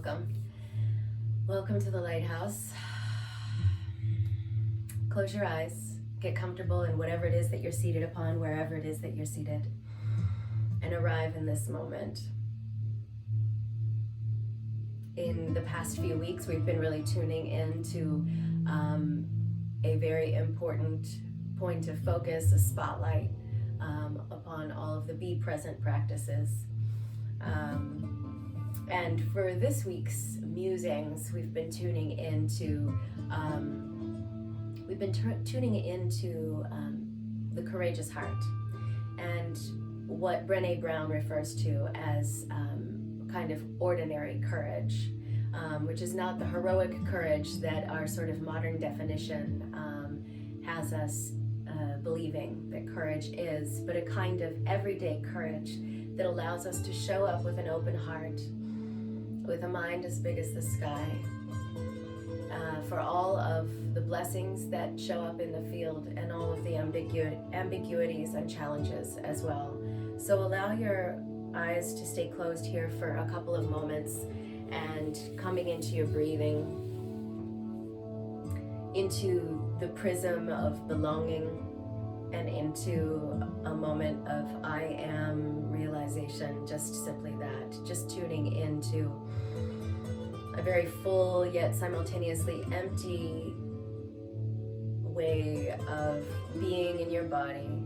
welcome. Welcome to the lighthouse. Close your eyes, get comfortable in whatever it is that you're seated upon, wherever it is that you're seated, and arrive in this moment. In the past few weeks, we've been really tuning into a very important point of focus, a spotlight upon all of the Be Present practices. And for this week's musings, we've been tuning into the courageous heart, and what Brené Brown refers to as kind of ordinary courage, which is not the heroic courage that our sort of modern definition has us believing that courage is, but a kind of everyday courage that allows us to show up with an open heart, with a mind as big as the sky, for all of the blessings that show up in the field and all of the ambiguities and challenges as well. So allow your eyes to stay closed here for a couple of moments, and coming into your breathing, into the prism of belonging, and into a moment of I am realization, just simply that, just tuning into a very full yet simultaneously empty way of being in your body.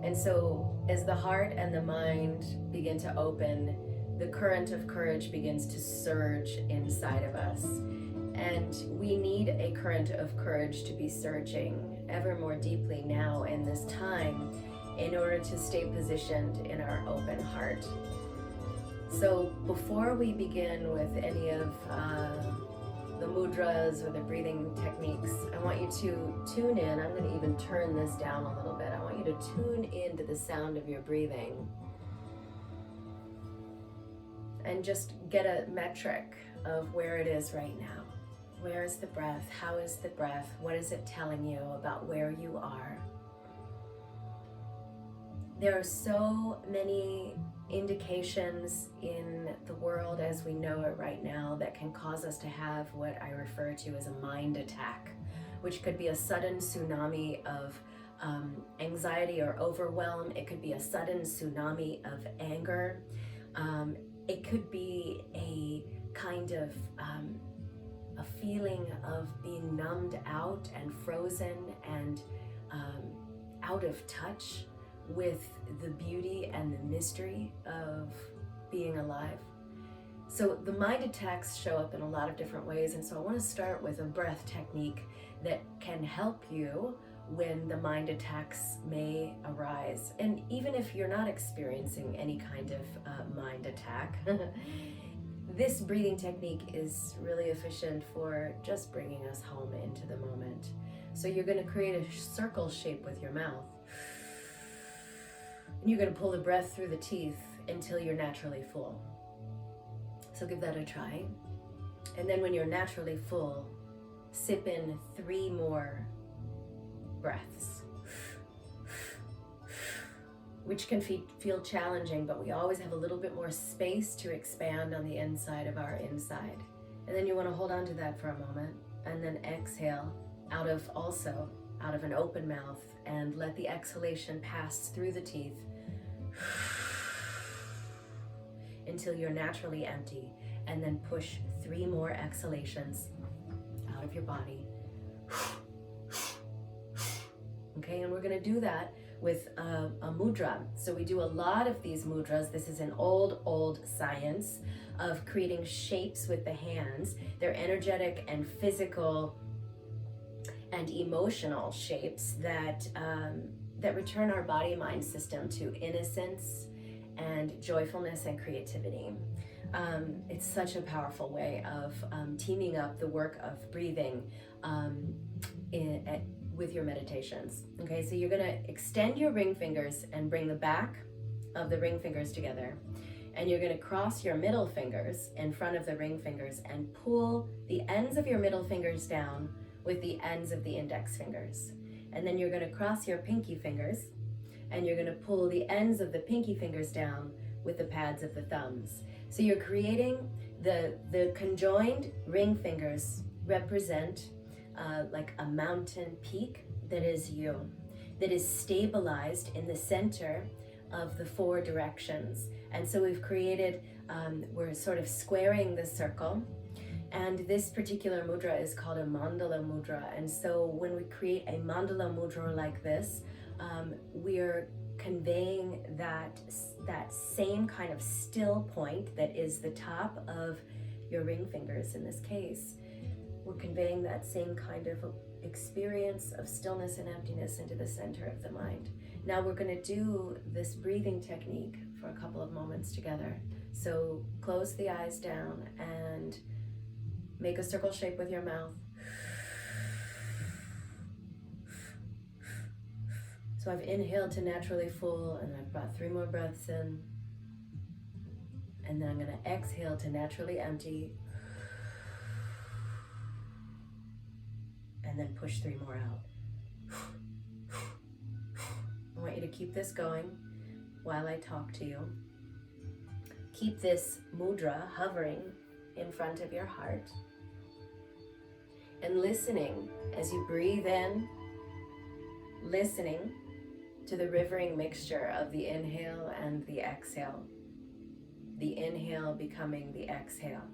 And so as the heart and the mind begin to open, the current of courage begins to surge inside of us. And we need a current of courage to be surging ever more deeply now in this time in order to stay positioned in our open heart. So before we begin with any of the mudras or the breathing techniques, I want you to tune in. I'm going to even turn this down a little bit. I want you to tune into the sound of your breathing and just get a metric of where it is right now. Where is the breath? How is the breath? What is it telling you about where you are? There are so many indications in the world as we know it right now that can cause us to have what I refer to as a mind attack, which could be a sudden tsunami of anxiety or overwhelm. It could be a sudden tsunami of anger. It could be a kind of a feeling of being numbed out and frozen and out of touch with the beauty and the mystery of being alive. So the mind attacks show up in a lot of different ways, and so I want to start with a breath technique that can help you when the mind attacks may arise. And even if you're not experiencing any kind of mind attack, this breathing technique is really efficient for just bringing us home into the moment. So you're going to create a circle shape with your mouth. And you're going to pull the breath through the teeth until you're naturally full. So give that a try. And then when you're naturally full, sip in 3 more breaths, which can feel challenging, but we always have a little bit more space to expand on the inside of our inside. And then you want to hold on to that for a moment, and then exhale out of an open mouth, and let the exhalation pass through the teeth until you're naturally empty, and then push 3 more exhalations out of your body. Okay, and we're going to do that with a mudra. So we do a lot of these mudras. This is an old science of creating shapes with the hands. They're energetic and physical and emotional shapes that return our body-mind system to innocence and joyfulness and creativity. It's such a powerful way of teaming up the work of breathing with your meditations. Okay, so you're gonna extend your ring fingers and bring the back of the ring fingers together. And you're gonna cross your middle fingers in front of the ring fingers and pull the ends of your middle fingers down with the ends of the index fingers. And then you're gonna cross your pinky fingers and you're gonna pull the ends of the pinky fingers down with the pads of the thumbs. So you're creating the conjoined ring fingers represent like a mountain peak that is you, that is stabilized in the center of the 4 directions. And so we've created, we're sort of squaring the circle. And this particular mudra is called a mandala mudra. And so when we create a mandala mudra like this, we're conveying that same kind of still point that is the top of your ring fingers in this case. We're conveying that same kind of experience of stillness and emptiness into the center of the mind. Now we're going to do this breathing technique for a couple of moments together. So close the eyes down and make a circle shape with your mouth. So I've inhaled to naturally full, and I've brought 3 more breaths in. And then I'm going to exhale to naturally empty. And then push 3 more out. I want you to keep this going while I talk to you. Keep this mudra hovering in front of your heart. And listening as you breathe in, listening to the rivering mixture of the inhale and the exhale. The inhale becoming the exhale.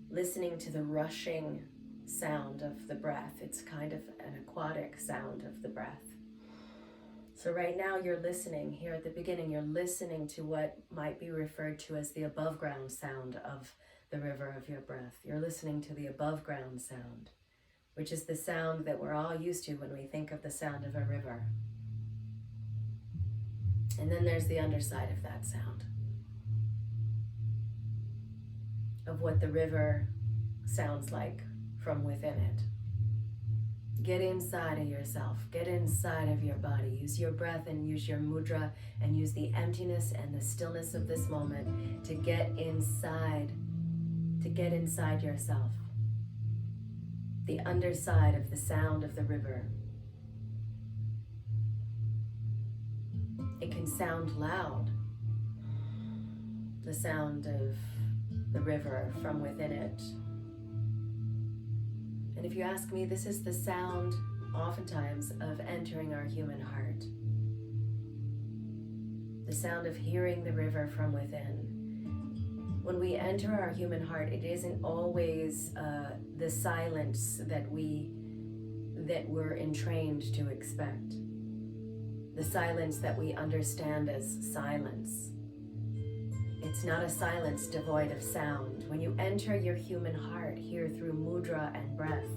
Listening to the rushing sound of the breath. It's kind of an aquatic sound of the breath. So right now you're listening, here at the beginning, you're listening to what might be referred to as the above ground sound of the river of your breath. You're listening to the above ground sound, which is the sound that we're all used to when we think of the sound of a river. And then there's the underside of that sound, of what the river sounds like from within it. Get inside of yourself, get inside of your body. Use your breath and use your mudra and use the emptiness and the stillness of this moment to get inside yourself. The underside of the sound of the river. It can sound loud, the sound of the river from within it. And if you ask me, this is the sound, oftentimes, of entering our human heart. The sound of hearing the river from within. When we enter our human heart, it isn't always the silence that we're entrained to expect. The silence that we understand as silence. It's not a silence devoid of sound. When you enter your human heart here through mudra and breath,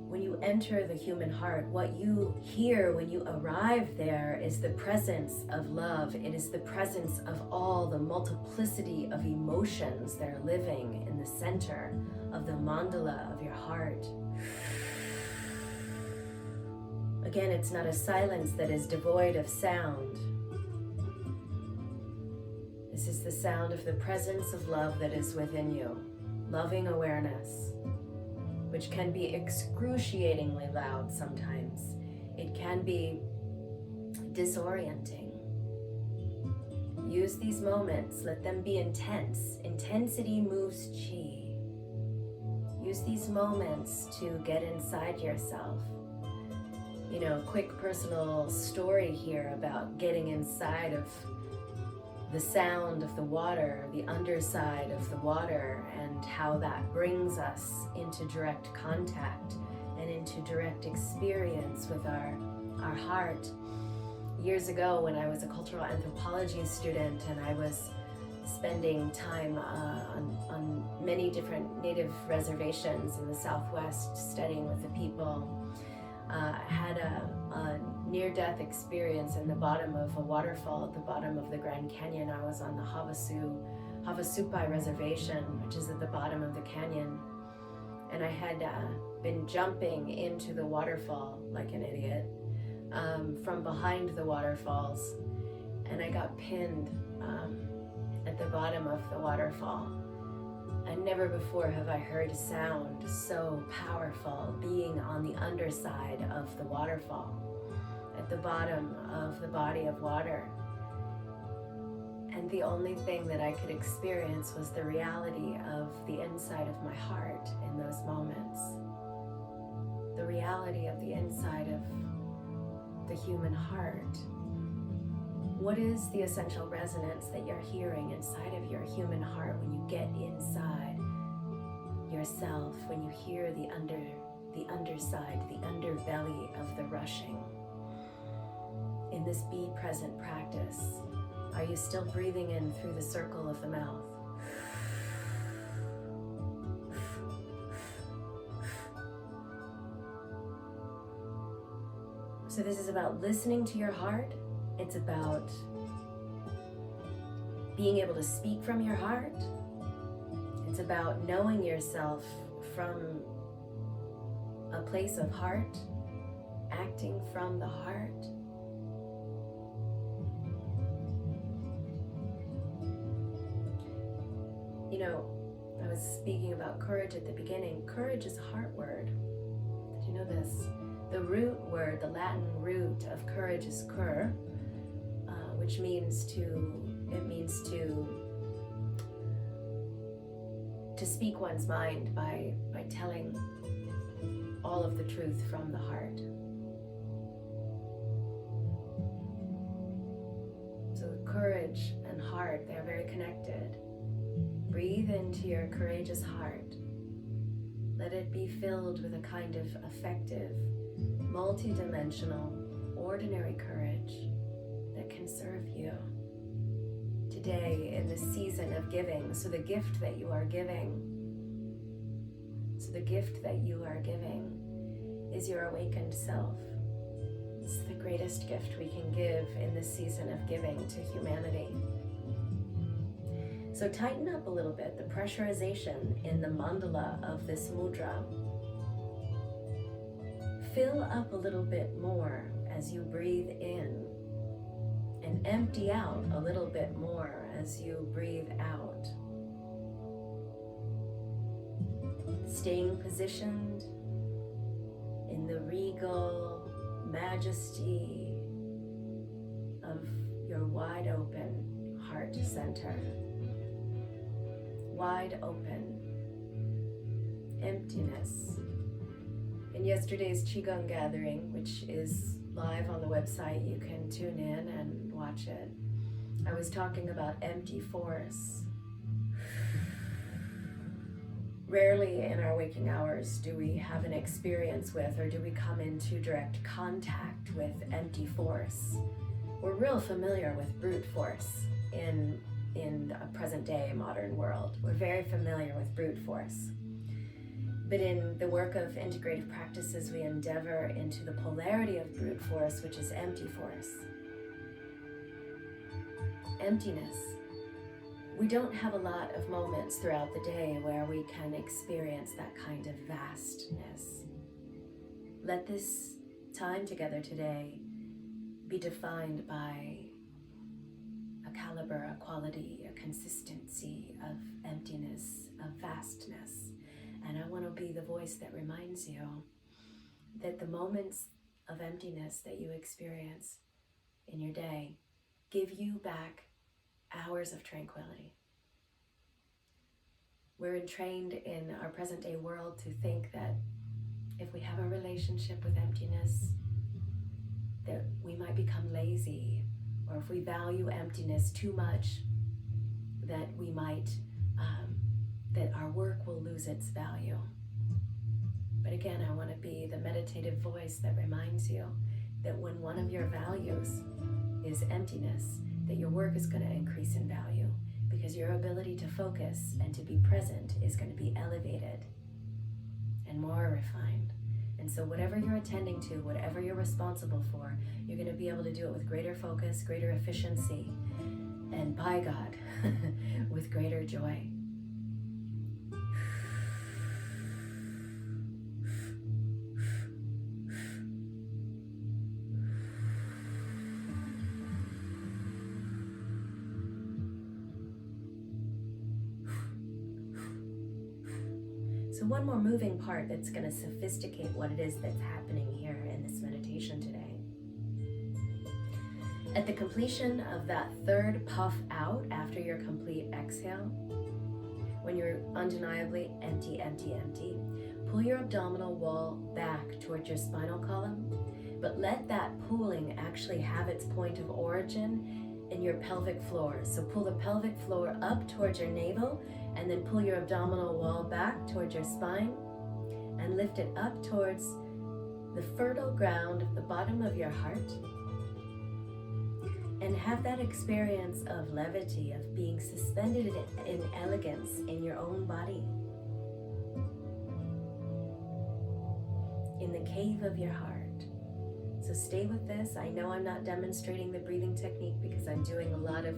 when you enter the human heart, what you hear when you arrive there is the presence of love. It is the presence of all the multiplicity of emotions that are living in the center of the mandala of your heart. Again, it's not a silence that is devoid of sound. This is the sound of the presence of love that is within you. Loving awareness, which can be excruciatingly loud sometimes. It can be disorienting. Use these moments, let them be intense. Intensity moves chi. Use these moments to get inside yourself. You know, quick personal story here about getting inside of the sound of the water, the underside of the water, and how that brings us into direct contact and into direct experience with our heart. Years ago, when I was a cultural anthropology student and I was spending time on many different native reservations in the Southwest studying with the people, I had a near-death experience in the bottom of a waterfall at the bottom of the Grand Canyon. I was on the Havasupai Reservation, which is at the bottom of the canyon. And I had been jumping into the waterfall like an idiot from behind the waterfalls. And I got pinned at the bottom of the waterfall. And never before have I heard a sound so powerful being on the underside of the waterfall. at the bottom of the body of water. And the only thing that I could experience was the reality of the inside of my heart in those moments. The reality of the inside of the human heart. What is the essential resonance that you're hearing inside of your human heart when you get inside yourself, when you hear the underside, the underbelly of the rushing? In this be present practice, are you still breathing in through the circle of the mouth? So this is about listening to your heart. It's about being able to speak from your heart. It's about knowing yourself from a place of heart, acting from the heart. You know, I was speaking about courage at the beginning. Courage is a heart word. Did you know this? The root word, the Latin root of courage is cur, which means to speak one's mind by telling all of the truth from the heart. So courage and heart, they're very connected. Breathe into your courageous heart. Let it be filled with a kind of effective, multidimensional, ordinary courage that can serve you today in the season of giving. So the gift that you are giving is your awakened self. It's the greatest gift we can give in this season of giving to humanity. So tighten up a little bit the pressurization in the mandala of this mudra. Fill up a little bit more as you breathe in, and empty out a little bit more as you breathe out. Staying positioned in the regal majesty of your wide open heart center. Wide open emptiness. In yesterday's Qigong gathering, which is live on the website, you can tune in and watch it, I was talking about empty force. Rarely in our waking hours do we have an experience with, or do we come into direct contact with empty force. We're real familiar with brute force in a present day modern world. We're very familiar with brute force. But in the work of integrative practices, we endeavor into the polarity of brute force, which is empty force. Emptiness. We don't have a lot of moments throughout the day where we can experience that kind of vastness. Let this time together today be defined by a caliber, a quality, a consistency of emptiness, of vastness. And I want to be the voice that reminds you that the moments of emptiness that you experience in your day give you back hours of tranquility. We're entrained in our present day world to think that if we have a relationship with emptiness, that we might become lazy, or if we value emptiness too much, that we might that our work will lose its value. But again, I want to be the meditative voice that reminds you that when one of your values is emptiness, that your work is going to increase in value, because your ability to focus and to be present is going to be elevated and more refined. And so whatever you're attending to, whatever you're responsible for, you're going to be able to do it with greater focus, greater efficiency, and by God, with greater joy. So one more moving part that's going to sophisticate what it is that's happening here in this meditation today At the completion of that third puff out after your complete exhale, when you're undeniably empty, empty, empty, pull your abdominal wall back towards your spinal column, but let that pulling actually have its point of origin in your pelvic floor. So pull the pelvic floor up towards your navel, and then pull your abdominal wall back towards your spine, and lift it up towards the fertile ground of the bottom of your heart. And have that experience of levity, of being suspended in elegance in your own body, in the cave of your heart. So stay with this. I know I'm not demonstrating the breathing technique because I'm doing a lot of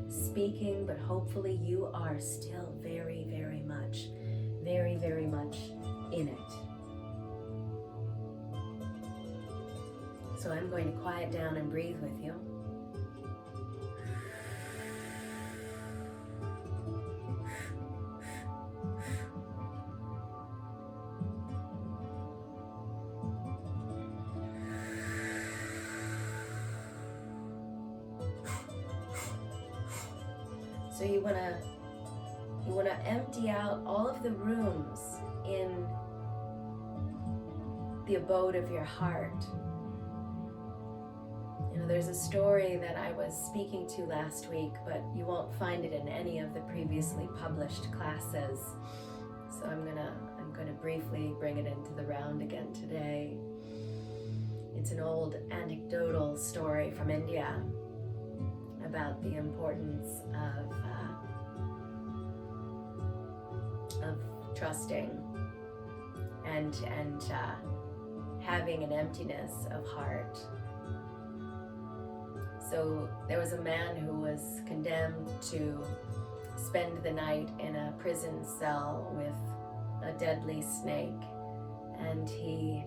speaking, but hopefully you are still very, very much in it. So I'm going to quiet down and breathe with you. So you want to empty out all of the rooms in the abode of your heart. You know, there's a story that I was speaking to last week, but you won't find it in any of the previously published classes. So I'm gonna briefly bring it into the round again today. It's an old anecdotal story from India about the importance of trusting and having an emptiness of heart. So there was a man who was condemned to spend the night in a prison cell with a deadly snake, and he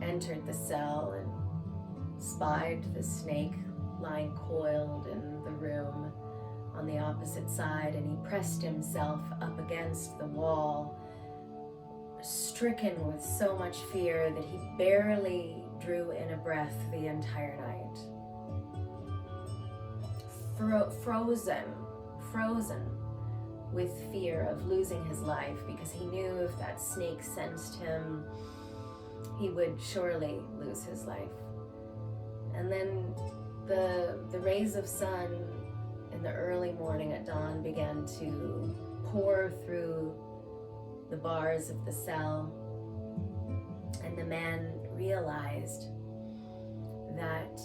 entered the cell and spied the snake lying coiled in the room on the opposite side, and he pressed himself up against the wall, stricken with so much fear that he barely drew in a breath the entire night. Frozen with fear of losing his life, because he knew if that snake sensed him, he would surely lose his life. And then the rays of sun in the early morning at dawn began to pour through the bars of the cell, and the man realized that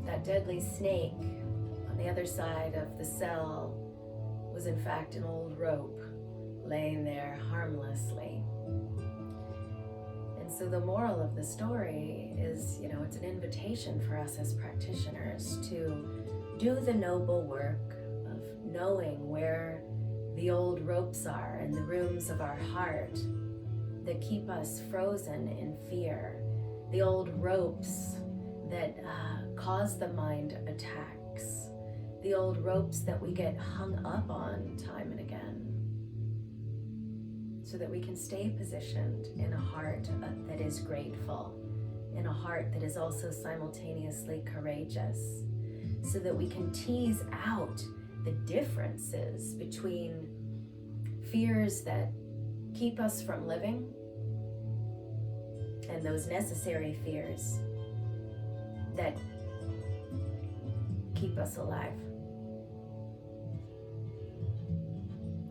that deadly snake on the other side of the cell was in fact an old rope laying there harmlessly. And so the moral of the story is, you know, it's an invitation for us as practitioners to do the noble work of knowing where the old ropes are in the rooms of our heart that keep us frozen in fear, the old ropes that cause the mind attacks, the old ropes that we get hung up on time and again, so that we can stay positioned in a heart that is grateful, in a heart that is also simultaneously courageous, so that we can tease out the differences between fears that keep us from living and those necessary fears that keep us alive.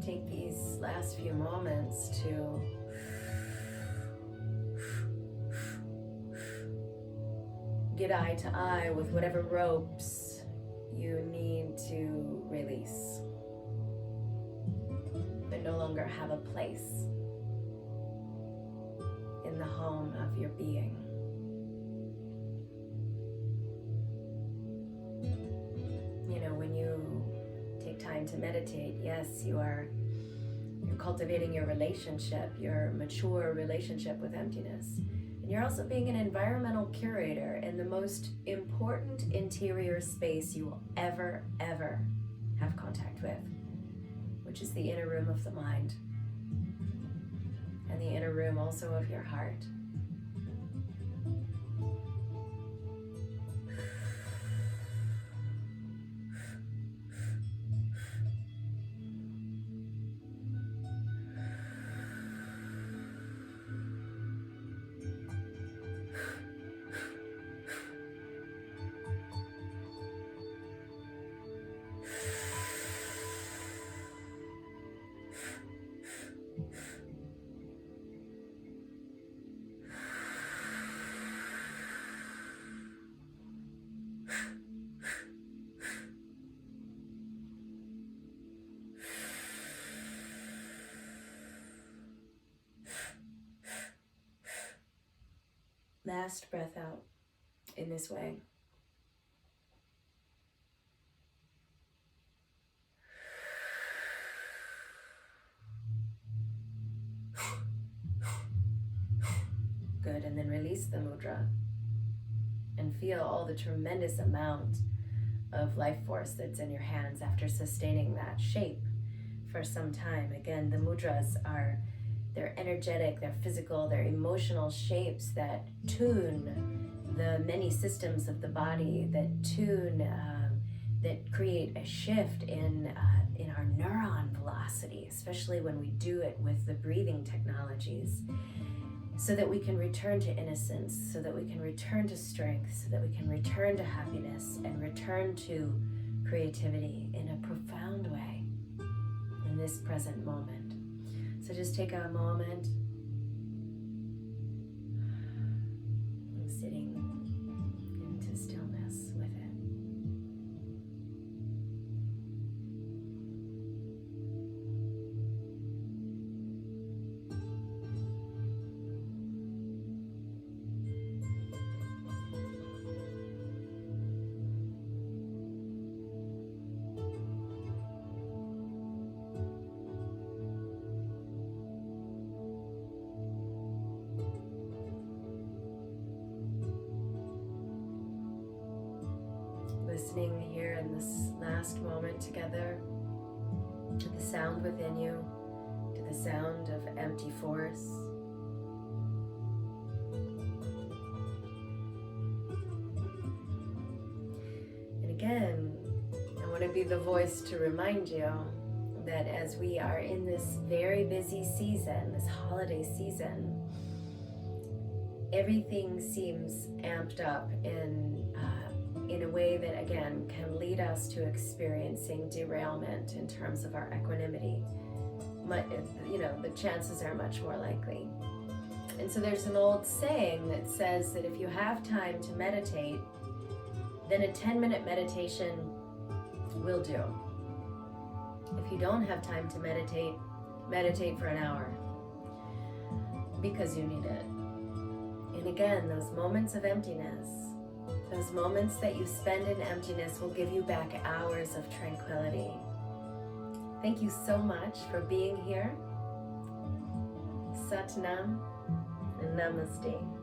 Take these last few moments to get eye to eye with whatever ropes you need to release that no longer have a place in the home of your being. You know, when you take time to meditate, yes, you're cultivating your relationship, your mature relationship with emptiness. And you're also being an environmental curator in the most important interior space you will ever have contact with, which is the inner room of the mind, and the inner room also of your heart. Last breath out in this way. Good, and then release the mudra and feel all the tremendous amount of life force that's in your hands after sustaining that shape for some time. Again, the mudras they're energetic, they're physical, they're emotional shapes that tune the many systems of the body, that create a shift in our neuron velocity, especially when we do it with the breathing technologies, so that we can return to innocence, so that we can return to strength, so that we can return to happiness and return to creativity in a profound way in this present moment. So just take a moment and sitting into stillness with it. Listening here in this last moment together to the sound within you, to the sound of empty force. And again, I want to be the voice to remind you that as we are in this very busy season, this holiday season, everything seems amped up in a way that, again, can lead us to experiencing derailment in terms of our equanimity. The chances are much more likely. And so there's an old saying that says that if you have time to meditate, then a 10-minute meditation will do. If you don't have time to meditate, meditate for an hour, because you need it. And again, those moments of emptiness, those moments that you spend in emptiness will give you back hours of tranquility. Thank you so much for being here. Sat Nam and Namaste.